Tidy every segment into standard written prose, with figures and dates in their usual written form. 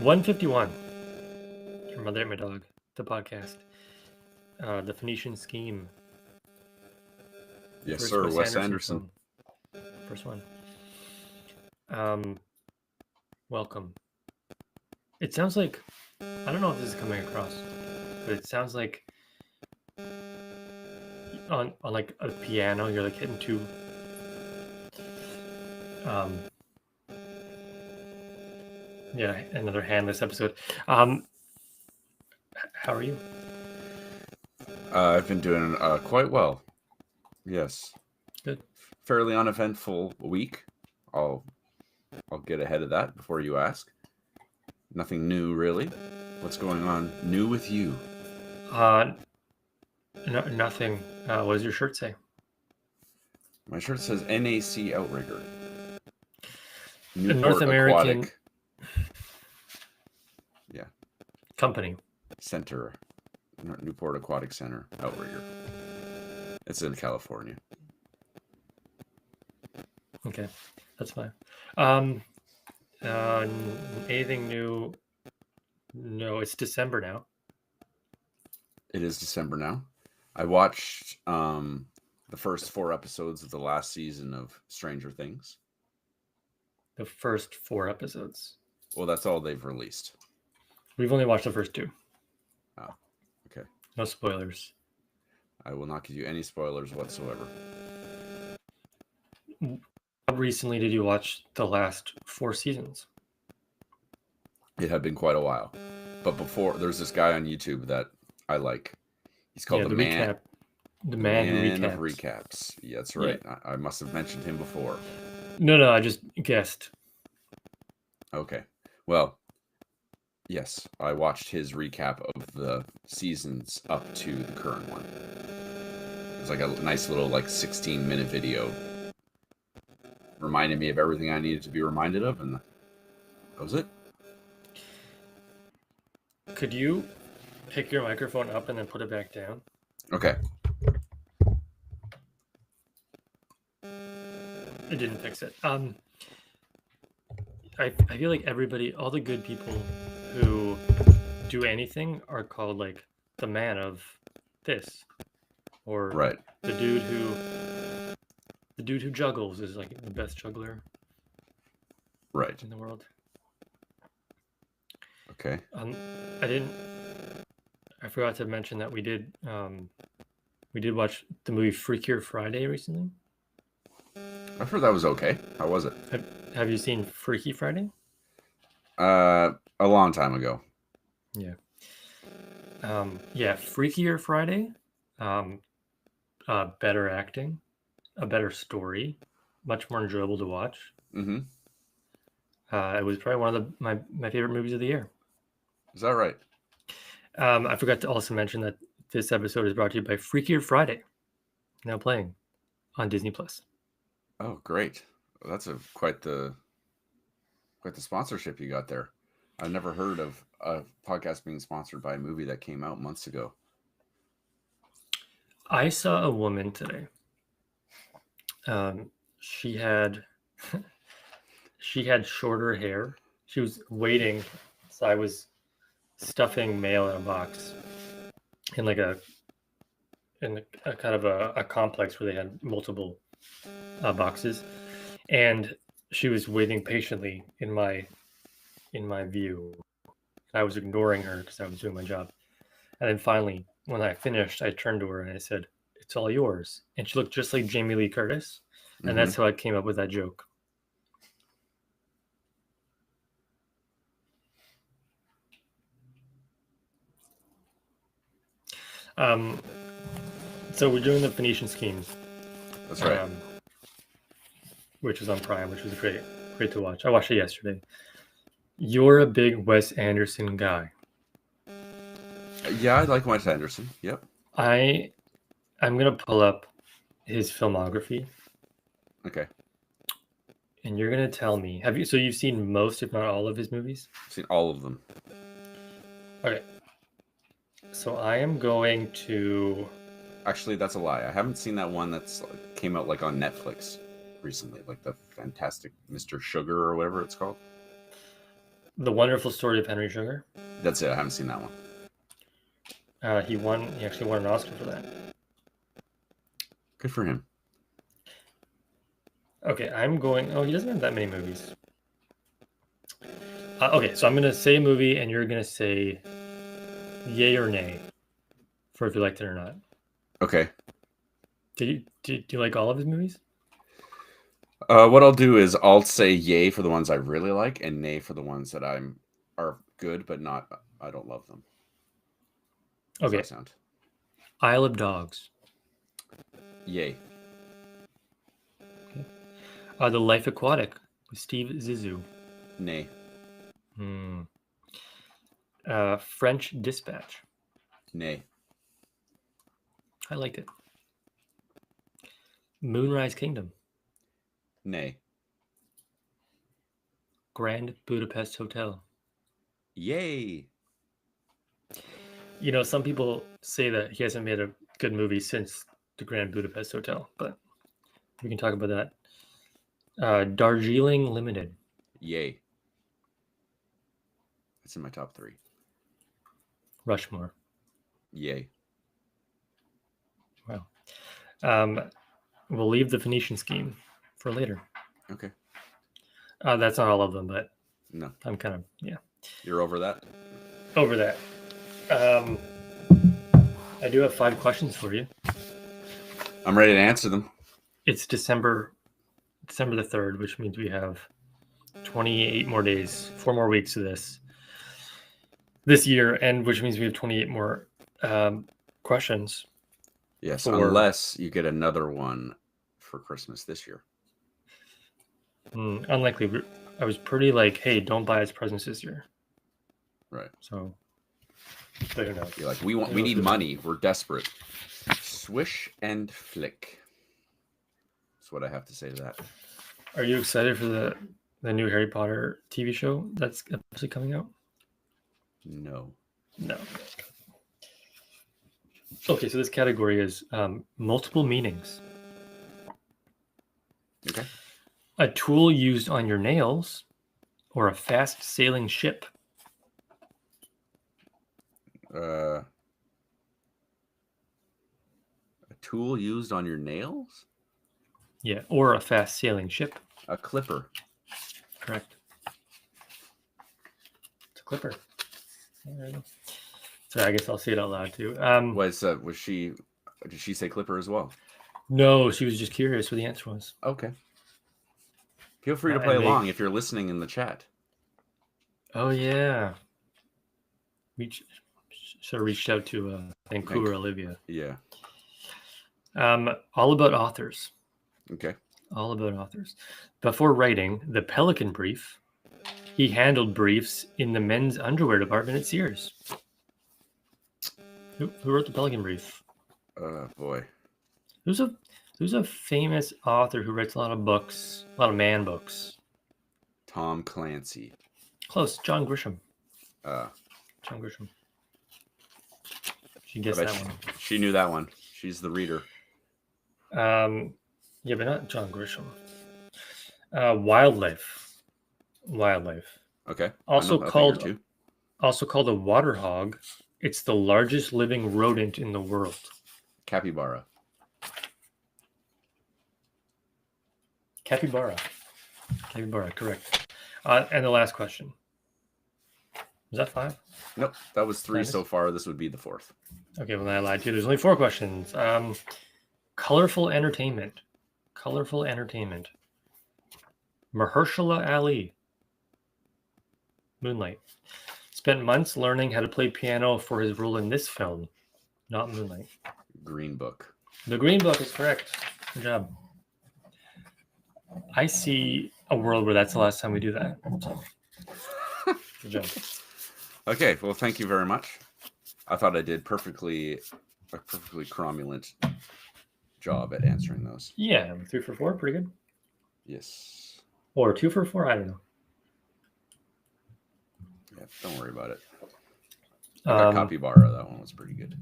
151. Your Mother Ate My Dog, the podcast. The Phoenician Scheme. Yes, First sir. Wes Wes Anderson Anderson. film. First one. Welcome. It sounds like, I don't know if this is coming across, but it sounds like on like a piano, you're like hitting two. Yeah, another handless episode. How are you? I've been doing quite well. Yes. Good. Fairly uneventful week. I'll get ahead of that before you ask. Nothing new, really. What's going on new with you? Nothing. What does your shirt say? My shirt says NAC Outrigger. A North American Aquatic. Yeah. company. Center. Newport Aquatic Center Outrigger. It's in California. Okay, that's fine. Anything new? No, it's December now. It is December now. I watched the first 4 episodes of the last season of Stranger Things. The first 4 episodes. Well, that's all they've released. We've only watched the first 2. Oh, okay. No spoilers. I will not give you any spoilers whatsoever. How recently did you watch the last 4 seasons? It had been quite a while. But before, there's this guy on YouTube that I like. He's called the Man. recap. The man who of recaps. Recaps. Yeah, that's right. Yeah. I must have mentioned him before. No, I just guessed. Okay. Well, yes, I watched his recap of the seasons up to the current one. It's like a nice little 16-minute video. Reminded me of everything I needed to be reminded of, and that was it. Could you pick your microphone up and then put it back down? Okay. It didn't fix it. I feel like everybody, all the good people who do anything are called the man of this, or right. The dude who juggles is the best juggler, right, in the world. Okay. I forgot to mention that we did watch the movie Freakier Friday recently. I've heard that was okay. How was it? Have you seen Freaky Friday? A long time ago. Yeah. Freakier Friday. Better acting, a better story, much more enjoyable to watch. Mm-hmm. It was probably one of my favorite movies of the year. Is that right? I forgot to also mention that this episode is brought to you by Freakier Friday, now playing on Disney Plus. Oh, great! That's quite the sponsorship you got there. I've never heard of a podcast being sponsored by a movie that came out months ago. I saw a woman today. She had shorter hair. She was waiting, so I was stuffing mail in a box in a kind of a complex where they had multiple boxes, and she was waiting patiently in my view. I was ignoring her because I was doing my job, and then finally, when I finished, I turned to her and I said, "It's all yours." And she looked just like Jamie Lee Curtis, and that's how I came up with that joke. So we're doing the Phoenician Scheme. That's right. Which was on Prime, which was great to watch. I watched it yesterday. You're a big Wes Anderson guy. Yeah, I like Wes Anderson. Yep. I'm gonna pull up his filmography. Okay. And you're gonna tell me, so you've seen most, if not all, of his movies? I've seen all of them. Okay. So I am going to... Actually, that's a lie. I haven't seen that one that's came out on Netflix recently, the Fantastic Mr. Sugar or whatever it's called. The Wonderful Story of Henry Sugar. That's it. I haven't seen that one. He actually won an Oscar for that. Good for him. Okay, I'm going. Oh, he doesn't have that many movies. Okay, so I'm gonna say a movie, and you're gonna say yay or nay for if you liked it or not. Okay. Do you like all of his movies? What I'll do is I'll say yay for the ones I really like and nay for the ones that are good but not I don't love them. How's Okay. that sound? Isle of Dogs. Yay. Okay. The Life Aquatic with Steve Zissou. Nay. French Dispatch. Nay. I liked it. Moonrise Kingdom. Nay. Grand Budapest Hotel. Yay. You know, some people say that he hasn't made a good movie since the Grand Budapest Hotel, but we can talk about that. Darjeeling Limited. Yay. It's in my top 3. Rushmore. Yay. Wow. We'll leave the Phoenician Scheme for later. Okay. That's not all of them, but No. I'm kind of, yeah. You're over that? Over that. I do have 5 questions for you. I'm ready to answer them. It's December the 3rd, which means we have 28 more days, 4 more weeks of this year, and which means we have 28 more questions. Yes, unless you get another one for Christmas this year. Unlikely. I was pretty like, hey, don't buy us presents this year. Right. So, but who knows? You're like, we need money. We're desperate. Swish and flick. That's what I have to say to that. Are you excited for the new Harry Potter TV show that's actually coming out? No. Okay, so this category is multiple meanings. Okay. A tool used on your nails or a fast sailing ship. A tool used on your nails? Yeah, or a fast sailing ship. A clipper. Correct. It's a clipper. So I guess I'll say it out loud too. Did she say clipper as well? No, she was just curious what the answer was. Okay. Feel free to play along if you're listening in the chat. Oh yeah. We should have reached out to Vancouver, Olivia. Yeah. All about authors. Okay. All about authors. Before writing The Pelican Brief, he handled briefs in the men's underwear department at Sears. Who wrote The Pelican Brief? Boy. Who's a famous author who writes a lot of books, a lot of man books? Tom Clancy. Close. John Grisham. John Grisham. She guessed that one. She knew that one. She's the reader. Yeah, but not John Grisham. Wildlife. Okay. Also called a water hog. It's the largest living rodent in the world. Capybara. Capybara, correct. And the last question. Was that 5? Nope, that was 3 so far. This would be the 4th. Okay, well, I lied to you. There's only 4 questions. Colorful entertainment. Mahershala Ali. Moonlight. Spent months learning how to play piano for his role in this film. Not Moonlight. Green Book. The Green Book is correct. Good job. I see a world where that's the last time we do that. So, good job. Okay, well, thank you very much. I thought I did a perfectly cromulent job at answering those. Yeah, 3 for 4, pretty good. Yes. Or 2 for 4, I don't know. Yeah, don't worry about it. I got Capybara. That one was pretty good.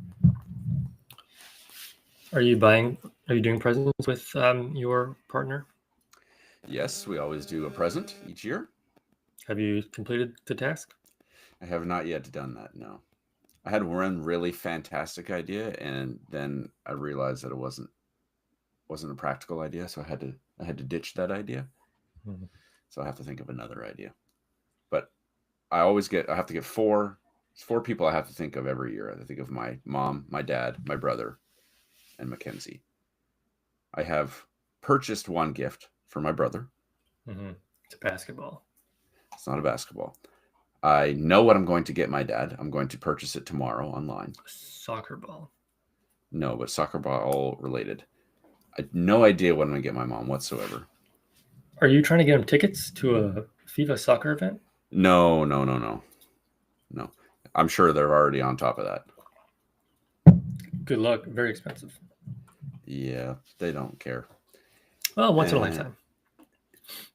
Are you doing presents with your partner? Yes, we always do a present each year. Have you completed the task? I have not yet done that. No, I had one really fantastic idea, and then I realized that it wasn't a practical idea, so I had to ditch that idea. Mhm. So I have to think of another idea. But I have to get four people I have to think of every year. I think of my mom, my dad, my brother, and Mackenzie. I have purchased one gift for my brother. It's a basketball. It's not a basketball. I know what I'm going to get my dad. I'm going to purchase it tomorrow online. A soccer ball. No, but soccer ball related. I had no idea what I'm going to get my mom whatsoever. Are you trying to get him tickets to a FIFA soccer event? No. I'm sure they're already on top of that. Good luck. Very expensive. Yeah, they don't care. Well, once in a lifetime.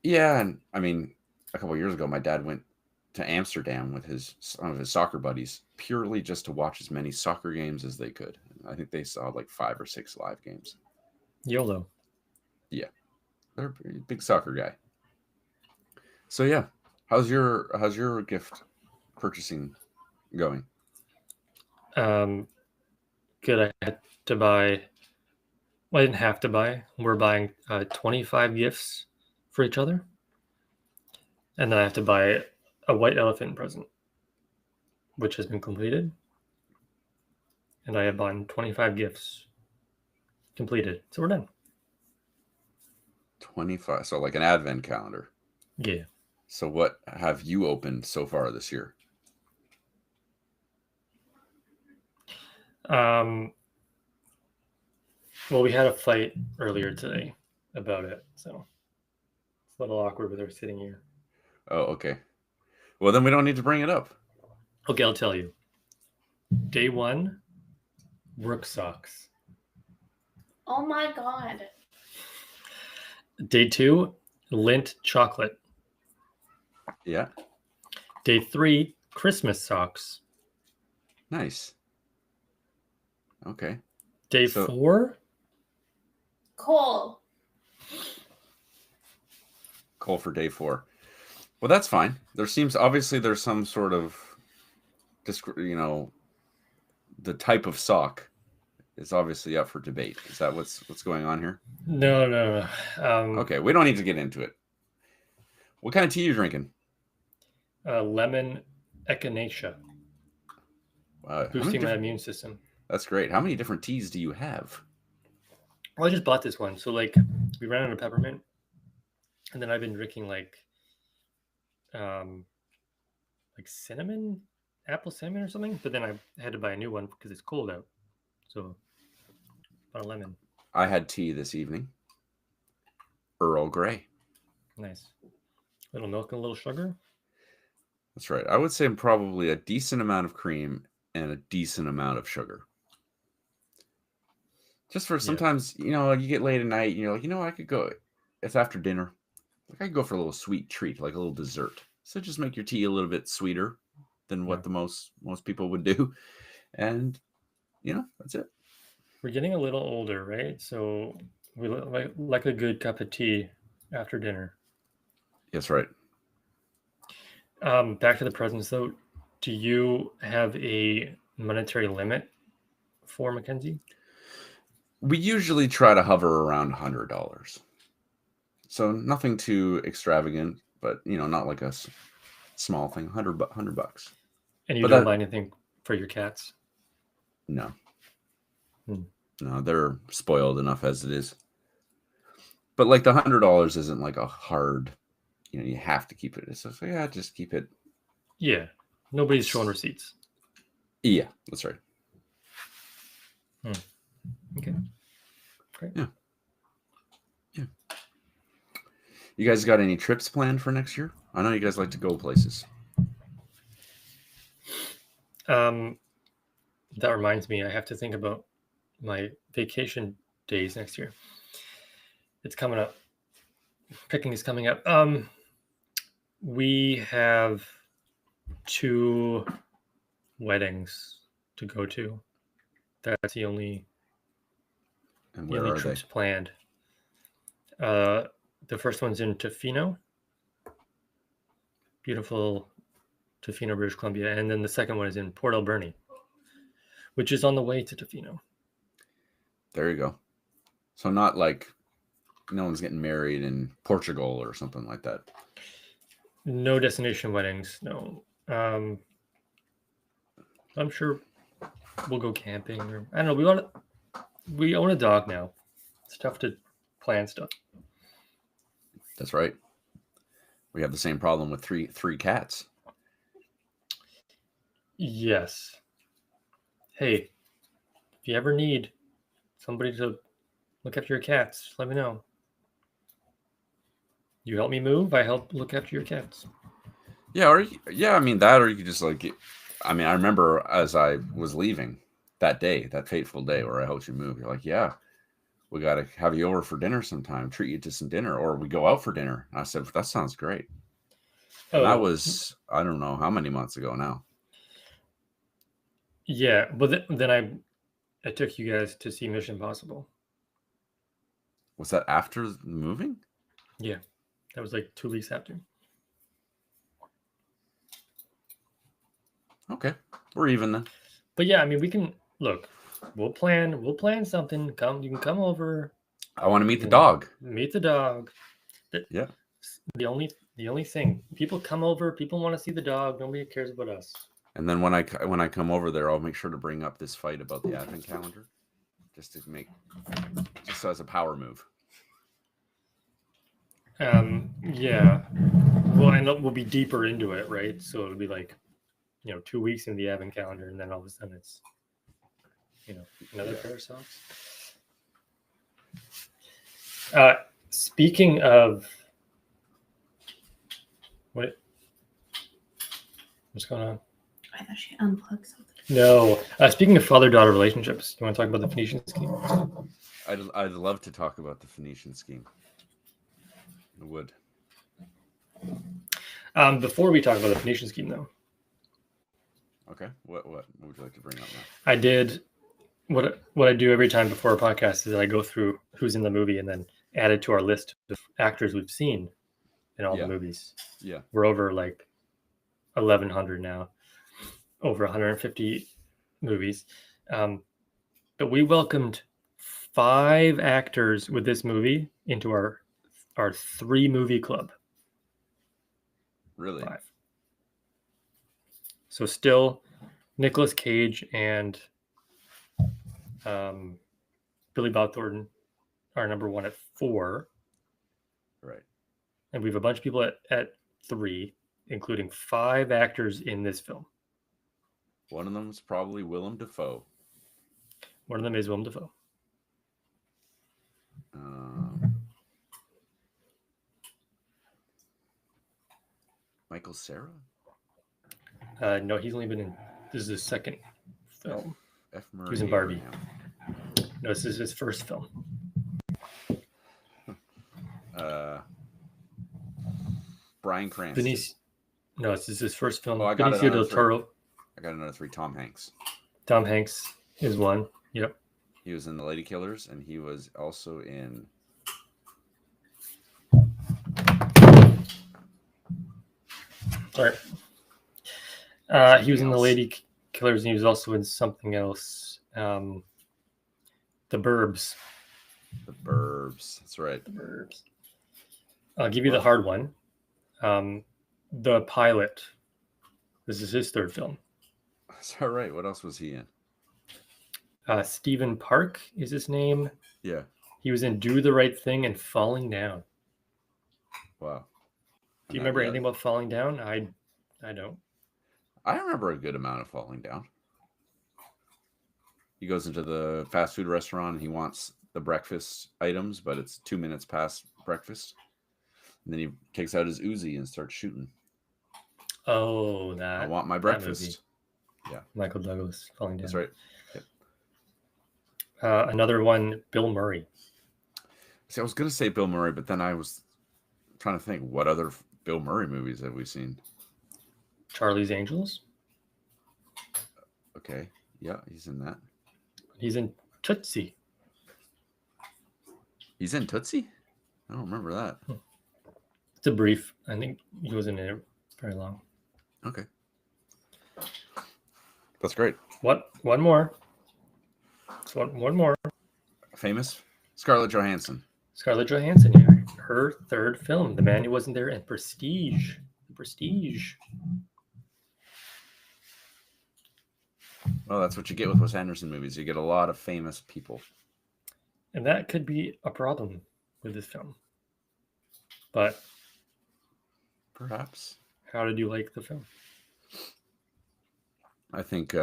Yeah, and I mean, a couple of years ago, my dad went to Amsterdam with some of his soccer buddies purely just to watch as many soccer games as they could. I think they saw like 5 or 6 live games. YOLO. Yeah, they're a big soccer guy. So yeah, how's your gift purchasing going? Good. I had to buy. Well, I didn't have to buy. We're buying 25 gifts for each other, and then I have to buy a white elephant present, which has been completed. And I have bought 25 gifts completed, so we're done. 25, so like an advent calendar. Yeah. So what have you opened so far this year? Well, we had a fight earlier today about it, so it's a little awkward with her sitting here. Oh, okay. Well, then we don't need to bring it up. Okay, I'll tell you. Day 1, work socks. Oh my god. Day 2, Lindt chocolate. Yeah. Day 3, Christmas socks. Nice. Okay. Day 4, Coal. Coal for day 4. Well, that's fine. There's some sort of, the type of sock is obviously up for debate. Is that what's going on here? No. Okay, we don't need to get into it. What kind of tea are you drinking? Lemon echinacea. Boosting my immune system. That's great. How many different teas do you have? Well, I just bought this one. So, like, we ran out of peppermint. And then I've been drinking, like cinnamon, apple cinnamon or something. But then I had to buy a new one because it's cold out. So, bought a lemon. I had tea this evening. Earl Grey. Nice. A little milk and a little sugar. That's right. I would say probably a decent amount of cream and a decent amount of sugar. Just for sometimes, you get late at night and you're like, I could go. It's after dinner. Like I could go for a little sweet treat, like a little dessert. So just make your tea a little bit sweeter than what the most people would do. And, that's it. We're getting a little older, right? So we like a good cup of tea after dinner. That's right. Back to the presents, though. Do you have a monetary limit for Mackenzie? We usually try to hover around $100. So nothing too extravagant, but not like a small thing. $100. And you don't buy anything for your cats? No. No, they're spoiled enough as it is. But like the $100 isn't like a hard, you have to keep it. It's just like, yeah, just keep it. Yeah. Nobody's showing receipts. Yeah, that's right. Okay. Great. Yeah. You guys got any trips planned for next year? I know you guys like to go places. That reminds me, I have to think about my vacation days next year. It's coming up. Picking is coming up. We have 2 weddings to go to. That's the only trips planned. The first one's in Tofino, beautiful Tofino, British Columbia, and then the second one is in Port Alberni, which is on the way to Tofino. There you go. So not like no one's getting married in Portugal or something like that. No destination weddings. No. I'm sure we'll go camping, or I don't know. We own a dog now. It's tough to plan stuff. That's right. We have the same problem with three cats. Yes. Hey, if you ever need somebody to look after your cats, let me know. You help me move, I help look after your cats. Yeah, or I mean that, or you could just like. I mean, I remember as I was leaving that day, that fateful day where I helped you move. You're like, yeah, we got to have you over for dinner sometime, treat you to some dinner, or we go out for dinner. And I said, that sounds great. And that was, I don't know how many months ago now. Yeah, but then I took you guys to see Mission Impossible. Was that after moving? Yeah, that was like 2 weeks after. Okay, we're even then. But yeah, I mean, we can look. We'll plan something. You can come over. I want to meet the dog. Meet the dog. Yeah. The only thing, people come over. People want to see the dog. Nobody cares about us. And then when I come over there, I'll make sure to bring up this fight about the advent calendar, just as a power move. Yeah. Well, and we'll be deeper into it, right? So it'll be like, 2 weeks in the advent calendar, and then all of a sudden it's, another pair of socks. Speaking of what's going on? I thought she unplugged something. No. Speaking of father-daughter relationships, you want to talk about the Phoenician scheme? I'd love to talk about the Phoenician scheme. I would. Before we talk about the Phoenician scheme, though. Okay. What would you like to bring up now? I did what I do every time before a podcast is I go through who's in the movie and then add it to our list of actors we've seen in all the movies. Yeah. We're over like 1,100 now, over 150 movies. But we welcomed 5 actors with this movie into our 3-movie club. Really? 5. So still Nicolas Cage and Billy Bob Thornton are number 1 at 4. Right. And we have a bunch of people at 3, including 5 actors in this film. One of them is probably Willem Dafoe. One of them is Willem Dafoe. Michael Cera? No, he's only been in. This is his second film. F. Murray He was in Barbie. Abraham. No, this is his first film. Bryan Cranston. No, this is his first film. Oh, I got Benicio del Toro. I got another 3. Tom Hanks. Tom Hanks is one. Yep. He was in The Lady Killers, and he was also in. Sorry. He was in The Lady Killers, and he was also in something else. The Burbs. The Burbs. That's right. The Burbs. I'll give you the hard one. The Pilot. This is his 3rd film. That's all right. What else was he in? Stephen Park is his name. Yeah. He was in Do the Right Thing and Falling Down. Wow. Do you remember anything about Falling Down? I don't. I remember a good amount of Falling Down. He goes into the fast food restaurant and he wants the breakfast items, but it's 2 minutes past breakfast. And then he takes out his Uzi and starts shooting. Oh, that. I want my breakfast. Yeah. Michael Douglas, Falling Down. That's right. Yep. Another one, Bill Murray. See, I was going to say Bill Murray, but then I was trying to think, what other Bill Murray movies have we seen? Charlie's Angels. Okay. Yeah, he's in that. He's in Tootsie. He's in Tootsie? I don't remember that. It's a brief. I think he was in Very long. Okay. That's great. What? One more. So one more. Famous Scarlett Johansson. Scarlett Johansson here. Her third film, The Man Who Wasn't There, and Prestige. Prestige. Well, that's what you get with Wes Anderson movies. You get a lot of famous people. And that could be a problem with this film. But Perhaps. how did you like the film? I think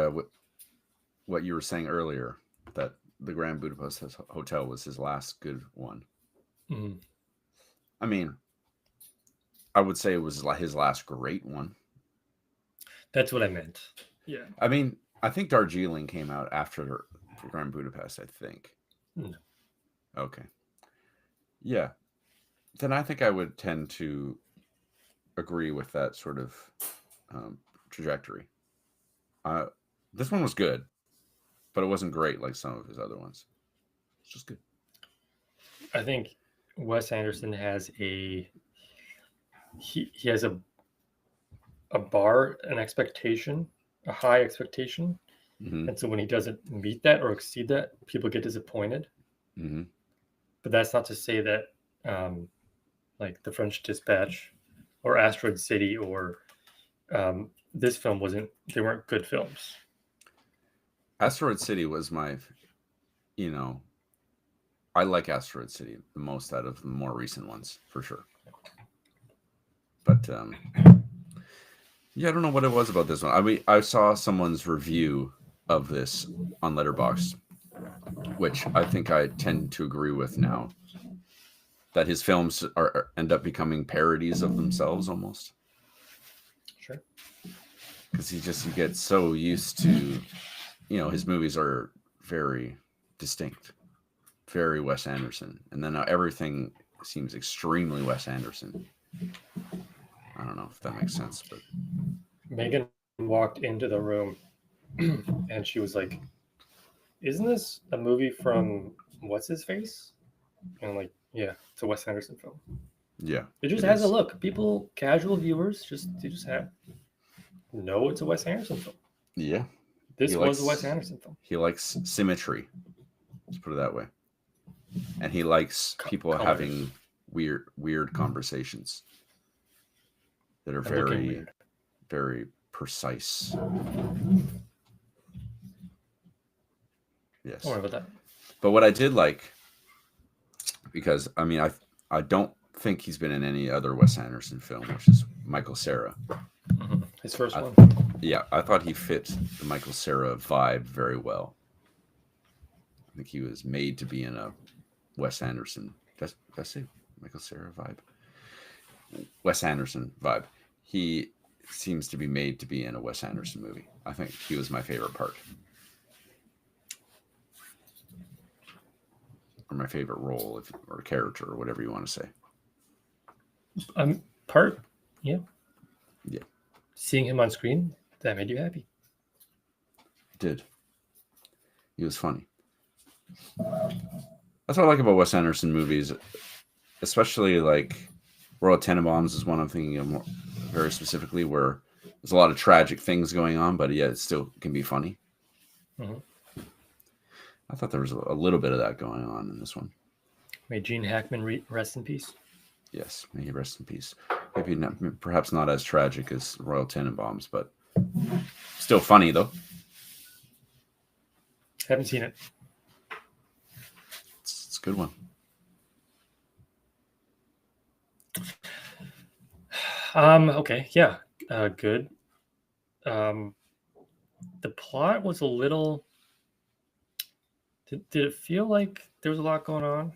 what you were saying earlier, that the Grand Budapest Hotel was his last good one. Mm. I mean, I would say it was his last great one. That's what I meant. Yeah. I mean, I think Darjeeling came out after Grand Budapest, I think. No. Okay. Yeah. Then I think I would tend to agree with that sort of trajectory. This one was good, but it wasn't great like some of his other ones. It's just good. I think Wes Anderson has he has a bar, an expectation, a high expectation. Mm-hmm. And so when he doesn't meet that or exceed that, people get disappointed. Mm-hmm. But that's not to say that like The French Dispatch or Asteroid City or this film they weren't good films. Asteroid City was I like Asteroid City the most out of the more recent ones, for sure. But yeah, I don't know what it was about this one. I mean, I saw someone's review of this on Letterboxd, which I think I tend to agree with now, that his films end up becoming parodies of themselves almost. Sure. Because you get so used to, his movies are very distinct, very Wes Anderson, and then now everything seems extremely Wes Anderson. I don't know if that makes sense, but Megan walked into the room and she was like, "Isn't this a movie from what's his face?" And I'm like, "Yeah, it's a Wes Anderson film." yeah, It just has a look. People, casual viewers, they just know it's a Wes Anderson film. Yeah, this was a Wes Anderson film. He likes symmetry. Let's put it that way. And he likes people having weird conversations that are very, very precise. Yes. Don't worry about that. But what I did like, because I mean, I don't think he's been in any other Wes Anderson film, which is Michael Cera. Mm-hmm. His first one. Yeah, I thought he fit the Michael Cera vibe very well. I think he was made to be in a Wes Anderson. Did I say Michael Cera vibe? Wes Anderson vibe. He seems to be made to be in a Wes Anderson movie. I think he was my favorite part. Or my favorite role, or character, or whatever you want to say. Part, yeah. Yeah. Seeing him on screen, that made you happy. It did. He was funny. That's what I like about Wes Anderson movies, especially like Royal Tenenbaums is one I'm thinking of more, very specifically, where there's a lot of tragic things going on, but yeah, it still can be funny. Mm-hmm. I thought there was a little bit of that going on in this one. May Gene Hackman rest in peace. Yes, may he rest in peace. Maybe not, perhaps not as tragic as Royal Tenenbaums, but still funny though. Haven't seen it. It's a good one. Okay, yeah, good. The plot was a little. Did it feel like there was a lot going on?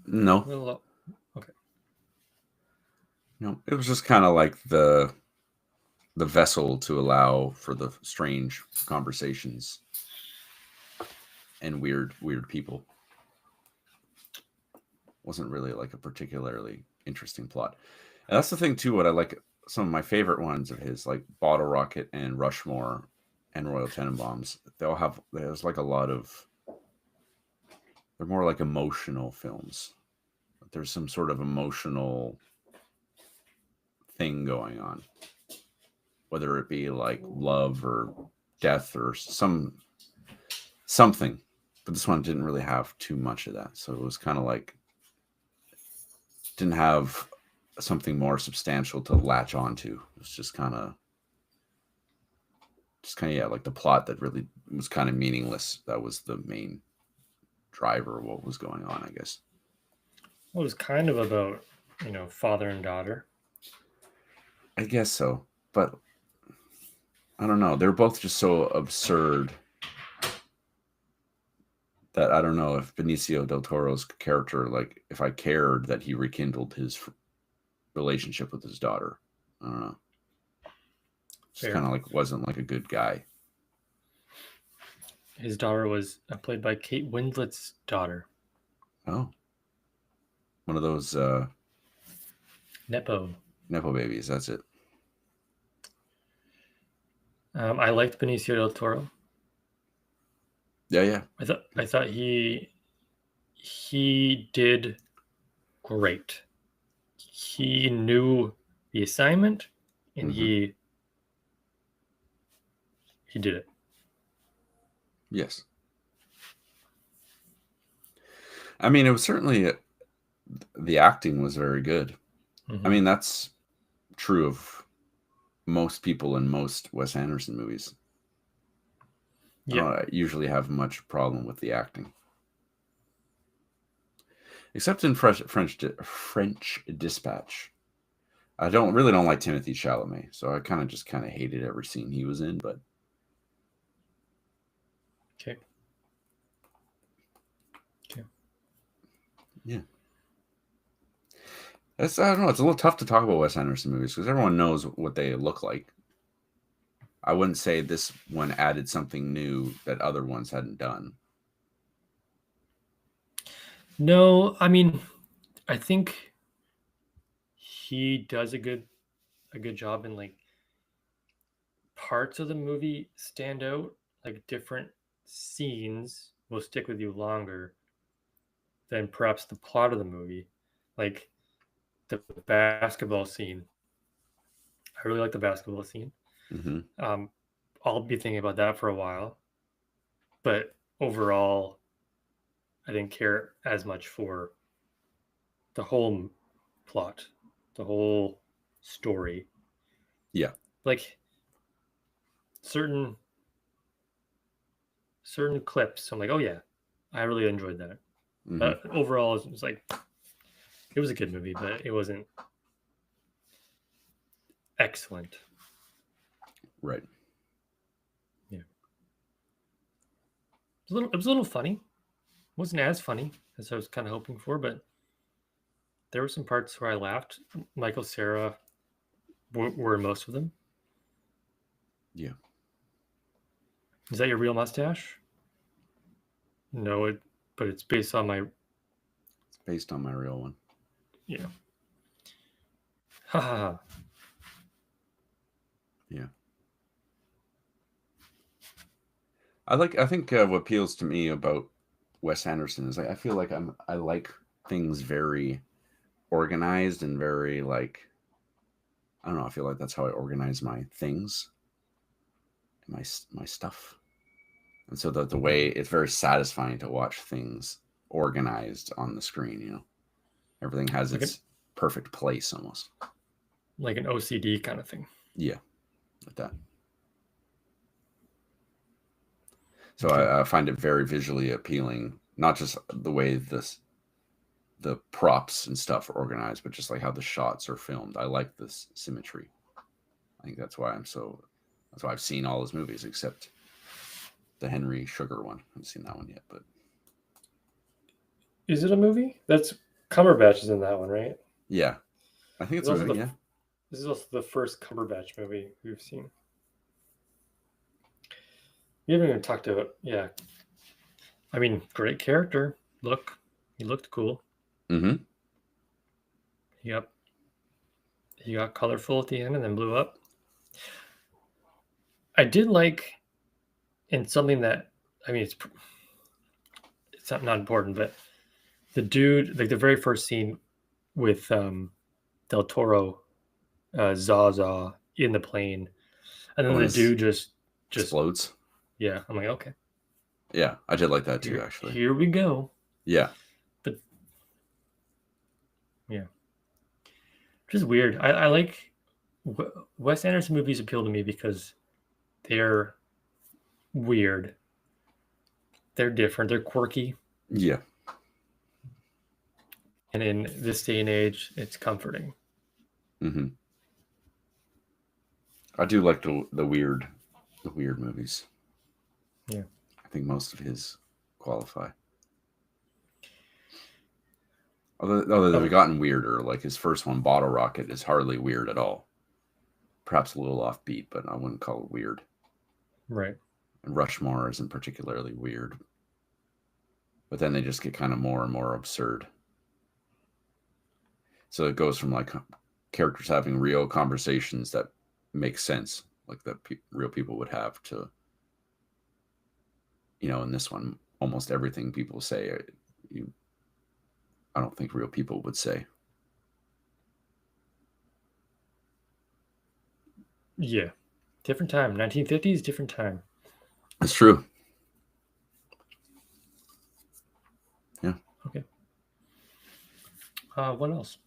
No. Okay. No, it was just kind of like the vessel to allow for the strange conversations and weird people. Wasn't really like a particularly interesting plot. And that's the thing too, what I like, some of my favorite ones of his, like Bottle Rocket and Rushmore and Royal Tenenbaums, there's like a lot of, they're more like emotional films. There's some sort of emotional thing going on, whether it be like love or death or something. But this one didn't really have too much of that, so it was kind of like didn't have something more substantial to latch onto. It was just kind of yeah, like the plot that really was kind of meaningless. That was the main driver of what was going on, I guess. Well, it was kind of about, father and daughter. I guess so, but I don't know. They're both just so absurd that I don't know if Benicio del Toro's character, like, if I cared that he rekindled his relationship with his daughter. I don't know. Just kind of like wasn't like a good guy. His daughter was played by Kate Winslet's daughter. Oh. One of those Nepo babies. That's it. I liked Benicio del Toro. Yeah. I thought he did great. He knew the assignment, and he did it. Yes. I mean, it was certainly the acting was very good. I mean, that's true of most people in most Wes Anderson movies. Yeah. I don't usually have much problem with the acting. Except in French Dispatch. I really don't like Timothée Chalamet, so I kind of hated every scene he was in, but okay. Yeah. I don't know. It's a little tough to talk about Wes Anderson movies because everyone knows what they look like. I wouldn't say this one added something new that other ones hadn't done. No, I mean, I think he does a good job in, like, parts of the movie stand out, like different scenes will stick with you longer than perhaps the plot of the movie. Like the basketball scene. I really like the basketball scene. I'll be thinking about that for a while. But overall, I didn't care as much for the whole plot, the whole story. Yeah. Like certain clips, I'm like, oh yeah, I really enjoyed that. But overall, it was like, it was a good movie, but it wasn't excellent. Right. Yeah. It was a little funny. It wasn't as funny as I was kind of hoping for, but there were some parts where I laughed. Michael Cera were most of them. Yeah. Is that your real mustache? No, but it's based on my... It's based on my real one. Yeah. Ha ha ha. Yeah. I think what appeals to me about Wes Anderson is I feel like I like things very organized and very, like, I don't know, I feel like that's how I organize my things, my stuff. And so the way it's very satisfying to watch things organized on the screen, everything has its perfect place almost. Like an OCD kind of thing. Yeah, like that. So okay. I find it very visually appealing, not just the way the props and stuff are organized, but just like how the shots are filmed. I like this symmetry. I think that's why I've seen all his movies except the Henry Sugar one. I haven't seen that one yet, but is it a movie? That's Cumberbatch is in that one, right? Yeah, I think it's a movie. Yeah, this is also the first Cumberbatch movie we've seen. We haven't even talked about, yeah. I mean, great character. He looked cool. Yep. He got colorful at the end and then blew up. I did like, and something that, I mean, it's not important, but the dude, like the very first scene with Del Toro Zaza in the plane, and then Oh, the his- dude just Explodes. yeah. I'm like, okay, Yeah, I did like that too, actually. here we go. Yeah. But yeah, just weird. I like Wes Anderson movies appeal to me because they're weird. They're different. They're quirky, Yeah. and in this day and age, it's comforting. Hmm. I do like the weird movies. Yeah. I think most of his qualify. Although they've gotten weirder, like his first one, Bottle Rocket, is hardly weird at all. Perhaps a little offbeat, but I wouldn't call it weird. Right. And Rushmore isn't particularly weird. But then they just get kind of more and more absurd. So it goes from like characters having real conversations that make sense, like that real people would have, to, in this one, almost everything people say, I don't think real people would say. Yeah. Different time. 1950s, different time. It's true. Yeah. Okay. What else?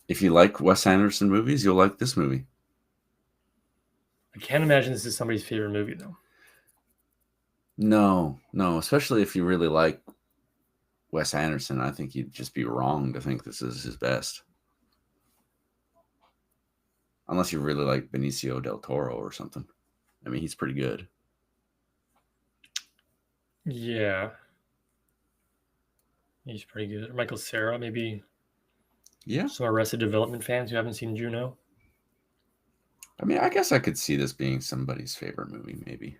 If you like Wes Anderson movies, you'll like this movie. I can't imagine this is somebody's favorite movie, though. No, especially if you really like Wes Anderson. I think you'd just be wrong to think this is his best. Unless you really like Benicio del Toro or something. I mean, he's pretty good. Yeah. He's pretty good. Or Michael Cera, maybe. Yeah. Some Arrested Development fans who haven't seen Juno. I mean, I guess I could see this being somebody's favorite movie, maybe.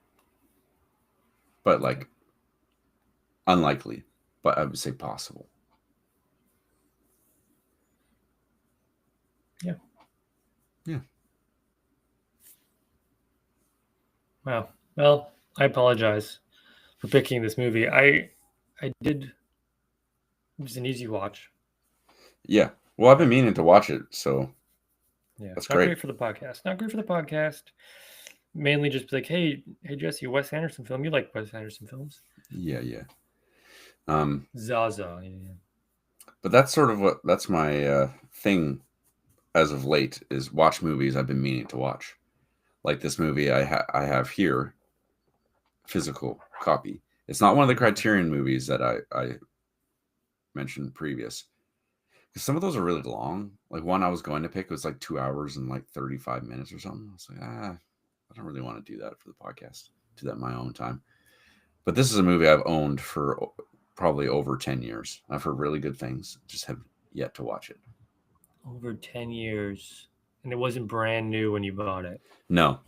But, like, unlikely. But I would say possible. Yeah. Yeah. Wow. Well, I apologize for picking this movie. I did. It was an easy watch. Yeah. Well, I've been meaning to watch it, so Yeah, that's it's not great. great for the podcast. Not great for the podcast. Mainly just be like, hey, Jesse, Wes Anderson film. You like Wes Anderson films? Yeah. Zaza. Yeah. But that's sort of that's my thing as of late, is watch movies I've been meaning to watch. Like this movie I have here, physical copy. It's not one of the Criterion movies that I mentioned previous. Because some of those are really long. Like one I was going to pick was like 2 hours and like 35 minutes or something. I was like, I don't really want to do that for the podcast. Do that in my own time. But this is a movie I've owned for probably over 10 years. I've heard really good things. Just have yet to watch it. Over 10 years. And it wasn't brand new when you bought it. No.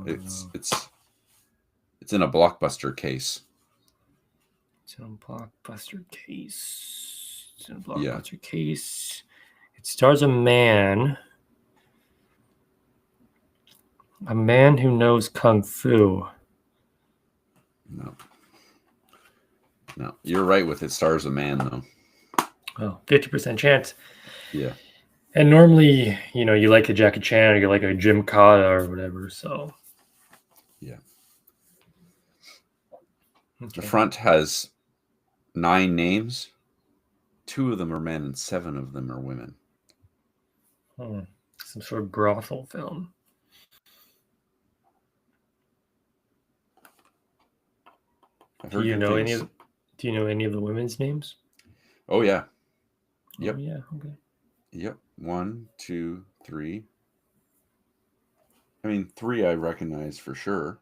It's in a Blockbuster case. It's in a Blockbuster case. It stars a man who knows Kung Fu. No. You're right with it stars a man, though. Oh, 50% chance. Yeah. And normally, you like a Jackie Chan or you like a Jim Cotta or whatever, so. Yeah. Okay. The front has 9 names. 2 of them are men and 7 of them are women. Some sort of brothel film. Do you know any of the women's names? Oh yeah. Yep. Oh, yeah. Okay. Yep. 1, 2, 3. I mean, 3 I recognize for sure.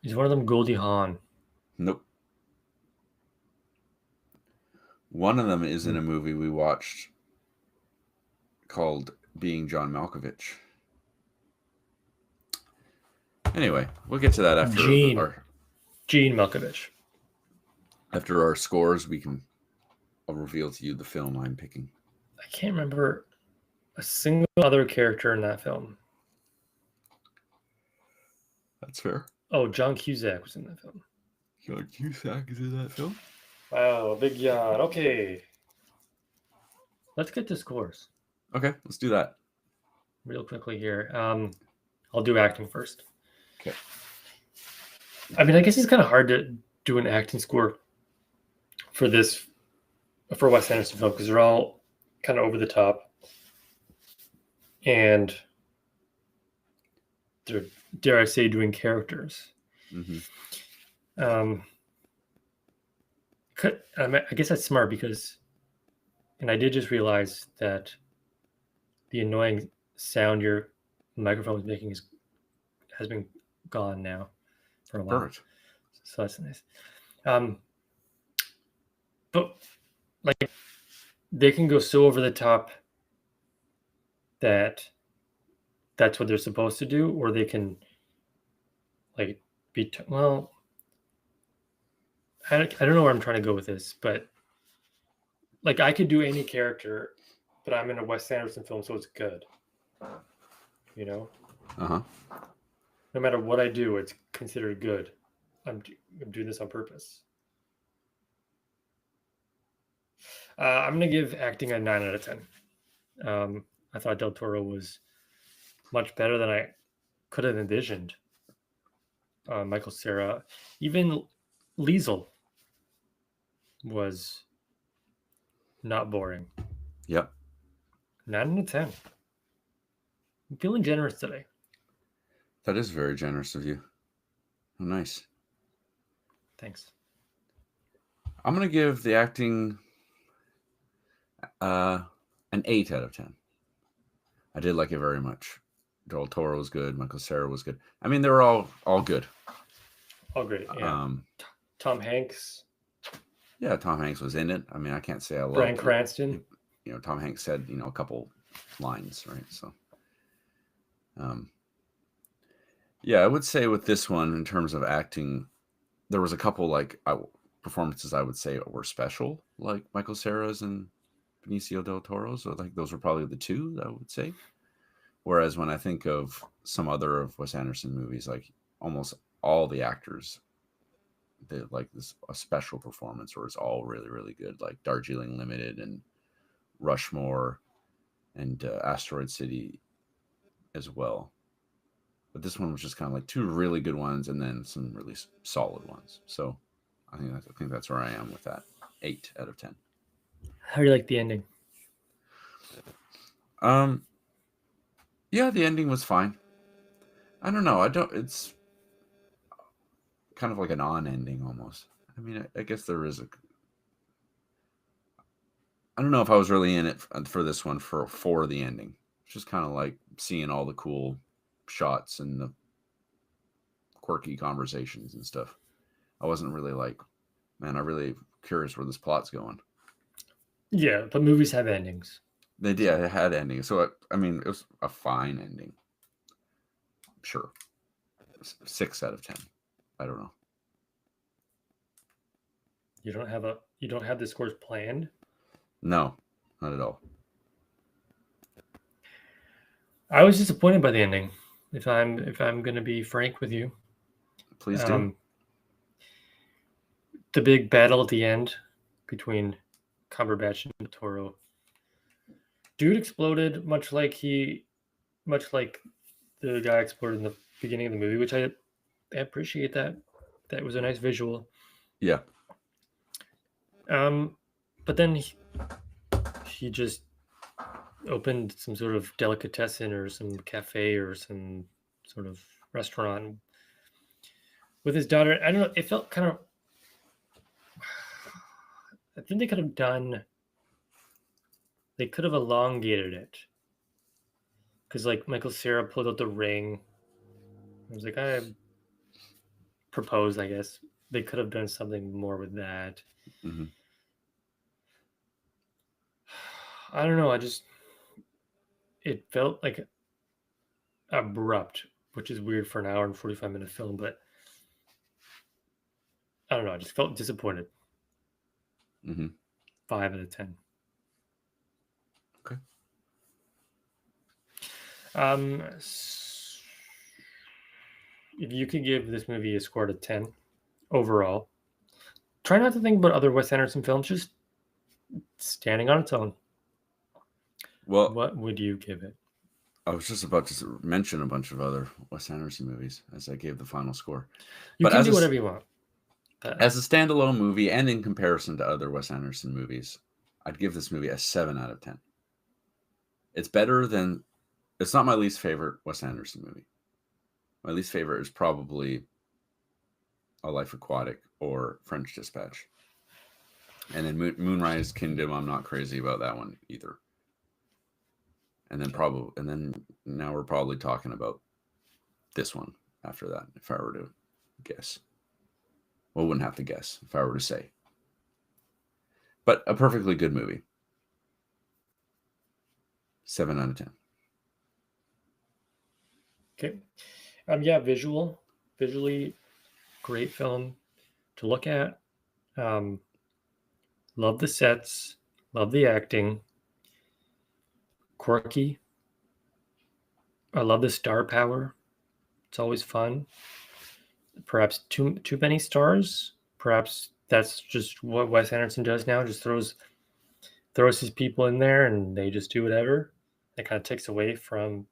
Is one of them Goldie Hawn? Nope. One of them is in a movie we watched called Being John Malkovich. Anyway, we'll get to that after Gene Malkovich. After our scores, I'll reveal to you the film I'm picking. I can't remember a single other character in that film. That's fair. Oh, John Cusack was in that film. John Cusack is in that film. Wow, big yawn. Okay. Let's get to scores Okay, let's do that. real quickly here. I'll do acting first. Okay. I mean, I guess it's kind of hard to do an acting score for Wes Anderson film because they're all kind of over the top and they're, dare I say, doing characters. Mm-hmm. I guess that's smart because, and I did just realize that the annoying sound your microphone is making has been gone now for a while. Perfect. So that's nice. But like they can go so over the top that that's what they're supposed to do, or they can like be well. I don't know where I'm trying to go with this, but like I could do any character, but I'm in a Wes Anderson film, so it's good. You know, Uh-huh. no matter what I do, it's considered good. I'm doing this on purpose. I'm gonna give acting a 9 out of 10. I thought Del Toro was much better than I could have envisioned. Michael Cera, even Liesel was not boring. Yep. 9 out of 10. I'm feeling generous today. That is very generous of you. Oh, nice. Thanks. I'm going to give the acting an 8 out of 10. I did like it very much. Del Toro was good. Michael Cera was good. I mean, they were all good. All great. Yeah. Tom Hanks. Yeah, Tom Hanks was in it. I mean, I can't say I love Bryan Cranston. You know, Tom Hanks said, a couple lines, right? So, yeah, I would say with this one, in terms of acting, there was a couple performances I would say were special, like Michael Cera's and Benicio del Toro's. So like those were probably the two that I would say. Whereas when I think of some other of Wes Anderson movies, like almost all the actors did like a special performance where it's all really, really good, like Darjeeling Limited and Rushmore and Asteroid City as well. But this one was just kind of like two really good ones and then some really solid ones. So I think that's where I am with that. 8 out of 10. How do you like the ending? Yeah, the ending was fine. I don't know. It's kind of like a non-ending almost. I mean, I guess there is I don't know if I was really in it for this one for the ending. It's just kind of like seeing all the cool shots and the quirky conversations and stuff. I wasn't really like, man, I'm really curious where this plot's going. Yeah, but movies have endings. They did. It had endings. So, I mean, it was a fine ending. Sure. 6 out of 10. I don't know. You don't have the scores planned? No, not at all. I was disappointed by the ending. If I'm going to be frank with you. Please do. The big battle at the end between Cumberbatch and Del Toro. Dude exploded much like the guy exploded in the beginning of the movie, which I appreciate that. That was a nice visual. Yeah. But then he just opened some sort of delicatessen or some cafe or some sort of restaurant with his daughter. I don't know. It felt kind of. I think they could have elongated it. Because like Michael Cera pulled out the ring. I was like, I proposed, I guess. They could have done something more with that. Mm-hmm. I don't know. It felt like abrupt, which is weird for an hour and 45-minute film, but I don't know. I just felt disappointed. Mm-hmm. 5 out of 10. Okay. If you could give this movie a score to 10 overall, try not to think about other Wes Anderson films, just standing on its own. Well, What would you give it? I was just about to mention a bunch of other Wes Anderson movies as I gave the final score. You But can as do a- whatever you want. As a standalone movie and in comparison to other Wes Anderson movies, I'd give this movie a 7 out of 10. It's better than... It's not my least favorite Wes Anderson movie. My least favorite is probably A Life Aquatic or French Dispatch. And then Moonrise Kingdom, I'm not crazy about that one either. And then now we're probably talking about this one after that, if I were to guess. Well, I wouldn't have to guess if I were to say. But a perfectly good movie. 7 out of 10. Okay. Yeah, visually great film to look at. Love the sets, love the acting. Quirky. I love the star power. It's always fun. Perhaps too many stars. Perhaps that's just what Wes Anderson does now. Just throws his people in there and they just do whatever. It kind of takes away from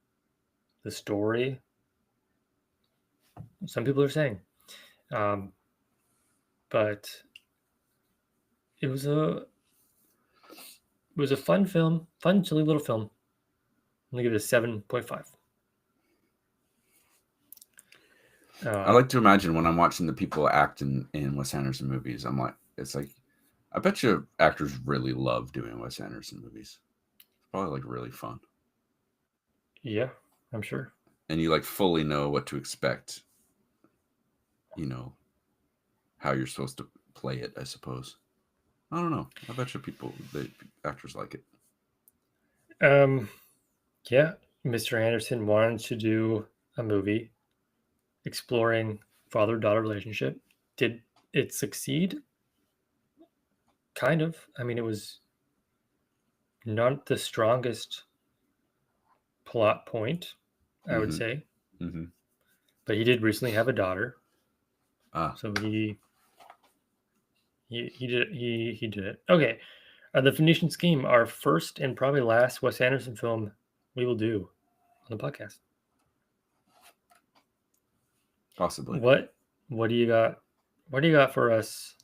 the story. Some people are saying, but it was a fun film, fun silly little film. I'm gonna give it a 7.5. I like to imagine when I'm watching the people act in Wes Anderson movies, it's like, I bet you actors really love doing Wes Anderson movies. It's probably like really fun. Yeah, I'm sure. And you like fully know what to expect. How you're supposed to play it, I suppose. I don't know. I bet you actors like it. Yeah, Mr. Anderson wanted to do a movie exploring father-daughter relationship. Did it succeed? Kind of. I mean, it was not the strongest plot point, I would say. Mm-hmm. But he did recently have a daughter. Ah. So he did it. Okay. The Phoenician Scheme, our first and probably last Wes Anderson film we will do on the podcast. Possibly. What do you got? What do you got for us?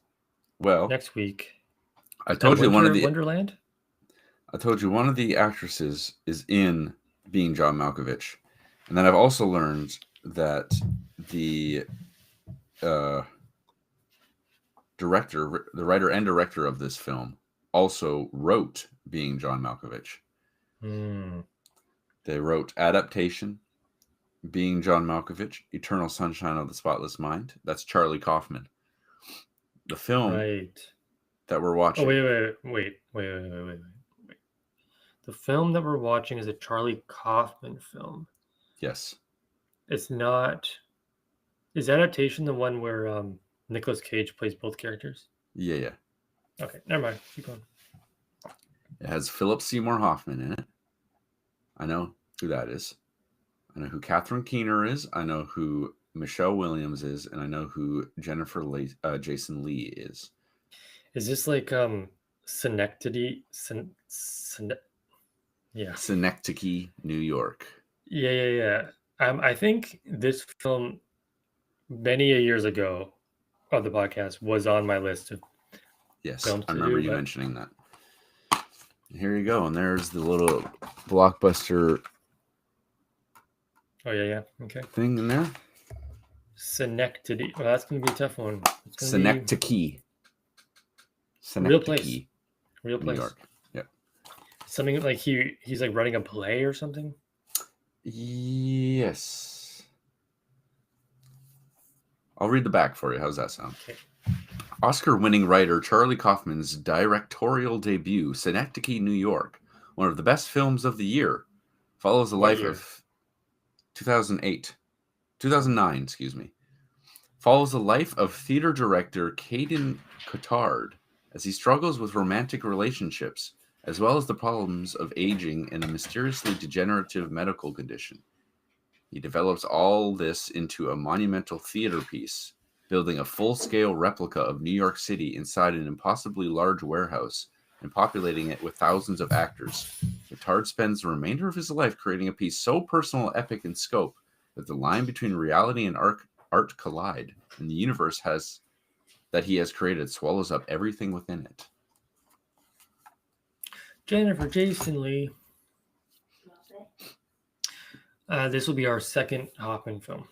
Well, next week. I told you Wonderland. I told you one of the actresses is in Being John Malkovich, and then I've also learned that the writer and director of this film also wrote Being John Malkovich. They wrote Adaptation, Being John Malkovich, Eternal Sunshine of the Spotless Mind. That's Charlie Kaufman. The film that we're watching. Oh, wait. The film that we're watching is a Charlie Kaufman film. Yes. It's not. Is Adaptation the one where Nicolas Cage plays both characters? Yeah. Okay, never mind. Keep going. It has Philip Seymour Hoffman in it. I know who that is. I know who Catherine Keener is. I know who Michelle Williams is, and I know who Jason Lee is. Is this like Synecdoche? Yeah. Synecdoche, New York. Yeah. I think this film, many years ago, of the podcast was on my list of films. I remember you mentioning that. Here you go, and there's the little blockbuster. Oh yeah. Okay. Thing in there. Synecdoche. Well, that's gonna be a tough one. Synecdoche. Real place. New York. Yep. Something like he's like running a play or something. Yes. I'll read the back for you. How's that sound? Okay. Oscar-winning writer Charlie Kaufman's directorial debut, Synecdoche, New York, one of the best films of the year, follows the life of 2009, excuse me. Follows the life of theater director Caden Cotard as he struggles with romantic relationships, as well as the problems of aging and a mysteriously degenerative medical condition. He develops all this into a monumental theater piece building a full-scale replica of New York City inside an impossibly large warehouse and populating it with thousands of actors. Letard spends the remainder of his life creating a piece so personal, epic in scope that the line between reality and art collide, and the universe that he has created swallows up everything within it. Jennifer Jason Lee. This will be our second Hoffman film.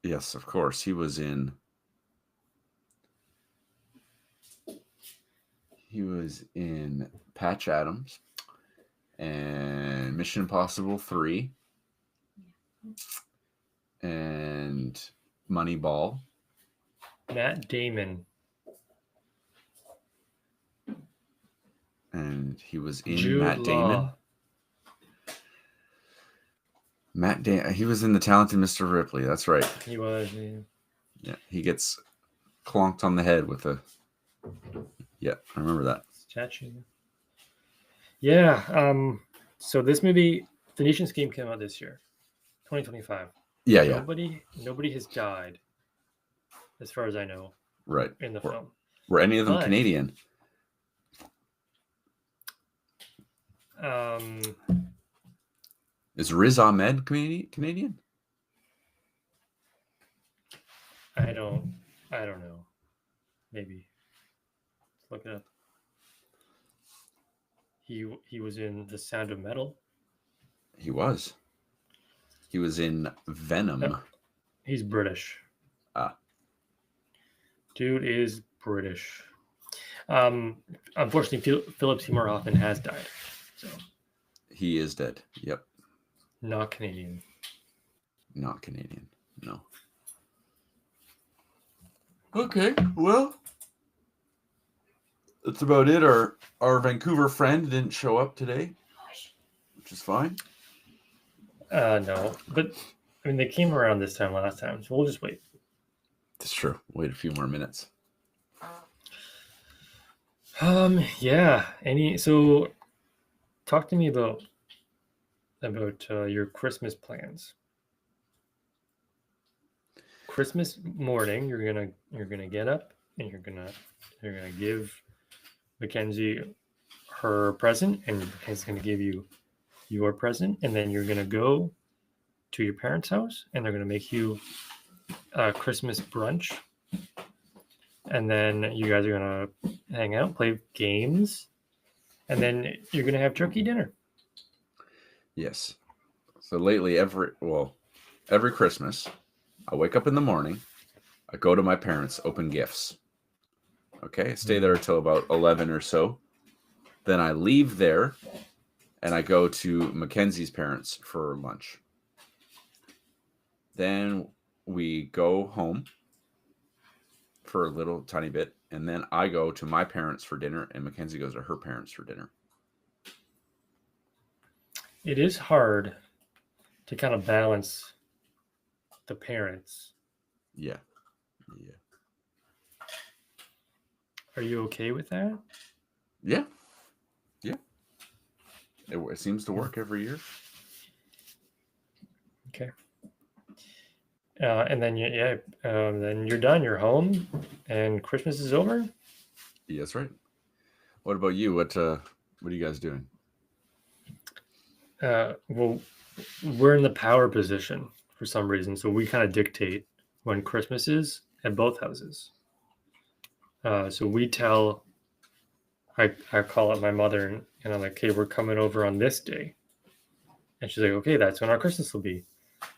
Yes, of course. He was in Patch Adams and Mission Impossible 3 and Moneyball. Matt Damon. And he was in Jude Matt Law. Damon. He was in The Talented Mr. Ripley. That's right. He was. Yeah, he gets clonked on the head with a. Yeah, I remember that. Statue. Yeah. So this movie, Phoenician Scheme, came out this year, 2025. Yeah, yeah. Nobody has died, as far as I know, Right. in the film. Were any of them But- Canadian? Is Riz Ahmed Canadian? I don't know. Maybe. Let's look it up. He was in The Sound of Metal. He was. He was in Venom. Yep. He's British. Ah. Dude is British. Unfortunately, Philip Seymour Hoffman has died. So He is dead. Yep. not Canadian. Not Canadian. No. Okay. Well, that's about it. Our Vancouver friend didn't show up today, which is fine. No, but I mean they came around this time last time, so we'll just wait. That's true. Wait a few more minutes. Yeah. So talk to me about your Christmas plans. Christmas morning, you're gonna get up and you're gonna give Mackenzie her present, and Mackenzie's gonna give you your present, and then you're gonna go to your parents' house, and they're gonna make you a Christmas brunch, and then you guys are gonna hang out, play games, and then you're gonna have turkey dinner. Yes. So lately, every Christmas, I wake up in the morning, I go to my parents, open gifts. Okay, stay there till about 11 or so. Then I leave there, and I go to Mackenzie's parents for lunch. Then we go home for a little tiny bit, and then I go to my parents for dinner, and Mackenzie goes to her parents for dinner. It is hard to kind of balance the parents. Yeah. Yeah. Are you okay with that? Yeah. Yeah. It seems to work every year. Okay. And then then you're done. You're home, and Christmas is over. Yeah, that's right. What about you? What are you guys doing? Well, we're in the power position for some reason, so we kind of dictate when Christmas is at both houses. So we tell, I call up my mother and I'm like, okay, we're coming over on this day. And she's like, okay, that's when our Christmas will be.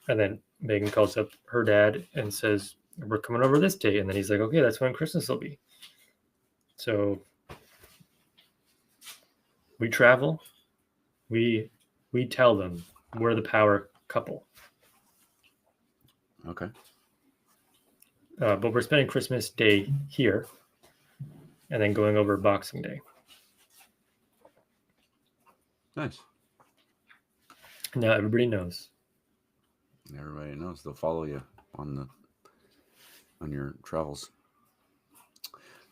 And then Megan calls up her dad and says, we're coming over this day. And then he's like, okay, that's when Christmas will be. So we travel. We tell them we're the power couple. Okay. But we're spending Christmas Day here and then going over Boxing Day. Nice. Now everybody knows. Everybody knows. They'll follow you on your travels.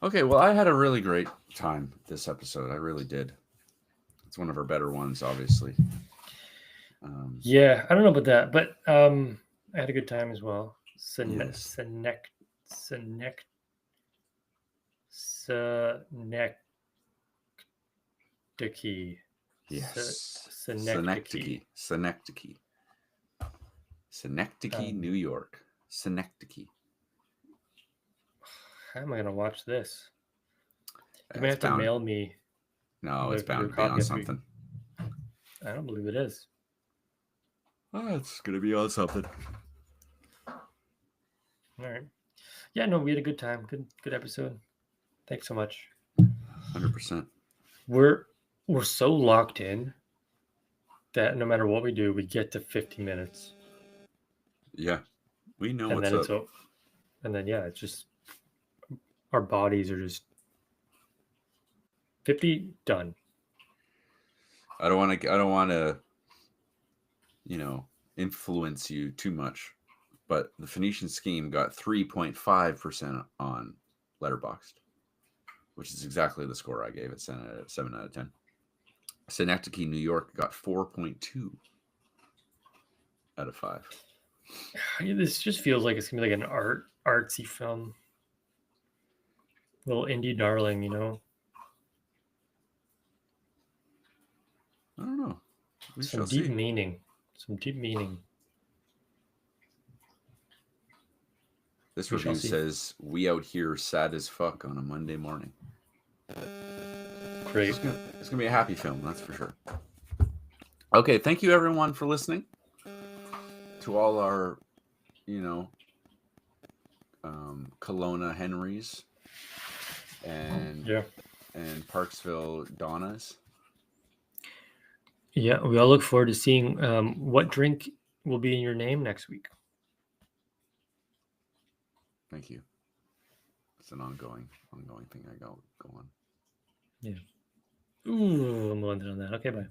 Okay, well, I had a really great time this episode. I really did. It's one of our better ones, obviously. Yeah, I don't know about that, but I had a good time as well. Yes. Synecdoche. Yes. Synecdoche. Synecdoche, New York. Synecdoche. How am I gonna watch this? You may It's have to bound. mail me. No, it's your bound to be on copy of something. I don't believe it is. Oh, it's gonna be on something. All right. Yeah, no, we had a good time. Good episode. Thanks so much. 100%. We're so locked in that no matter what we do, we get to 50 minutes. Yeah, we know And what's then up. and then it's just our bodies are just 50 done. I don't want to, influence you too much, but the Phoenician Scheme got 3.5% on Letterboxd, which is exactly the score I gave it, 7 out of 10. Synecdoche, New York got 4.2 out of 5. This just feels like it's gonna be like an artsy film. Little indie darling, I don't know. We Some shall deep see. meaning. Some deep meaning. This We shall review see. says, "We out here sad as fuck on a Monday morning." Great. It's gonna be a happy film, that's for sure. Okay, thank you everyone for listening to all our, Kelowna Henrys and Parksville Donnas. Yeah, we all look forward to seeing what drink will be in your name next week. Thank you. It's an ongoing thing I go on. Yeah. Ooh, I'm landing on that. Okay, bye.